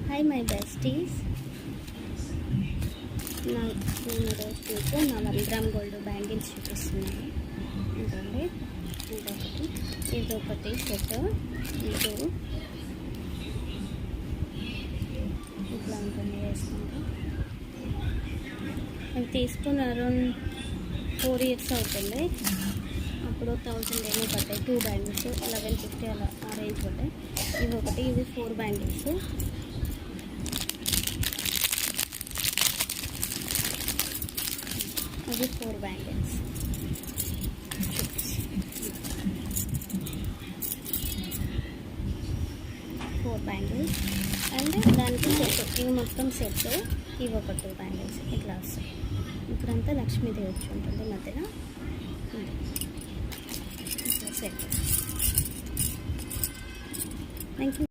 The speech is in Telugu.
Hi my besties. నేను ఈరోజు మీకు నా 1 గ్రామ్ గోల్డ్ బ్యాంగిల్స్ చూపిస్తున్నాను. ఎందుకంటే ఇదొకటి సెట్, ఇది ఇట్లా ఉంటుంది వేసుకుంటే. అది తీసుకుని అరౌండ్ 4 years అవుతుంది. అప్పుడు 1000 ఏమో పడ్డాయి. 2 బ్యాంగిల్స్ 1150 అలా ఆ రేంజ్ పడ్డాయి. ఇది 4 బ్యాంగిల్స్. అది 4 బ్యాంగిల్స్. 4 బ్యాంగిల్స్ అండ్ దానికి సెట్. ఇవి మొత్తం సెట్. ఇవి ఒక 2 బ్యాంగిల్స్ ఇట్లా వస్తాయి. ఇప్పుడంతా లక్ష్మీదేవి వచ్చి ఉంటుంది మధ్యన. ఇట్లా సెట్. Thank you.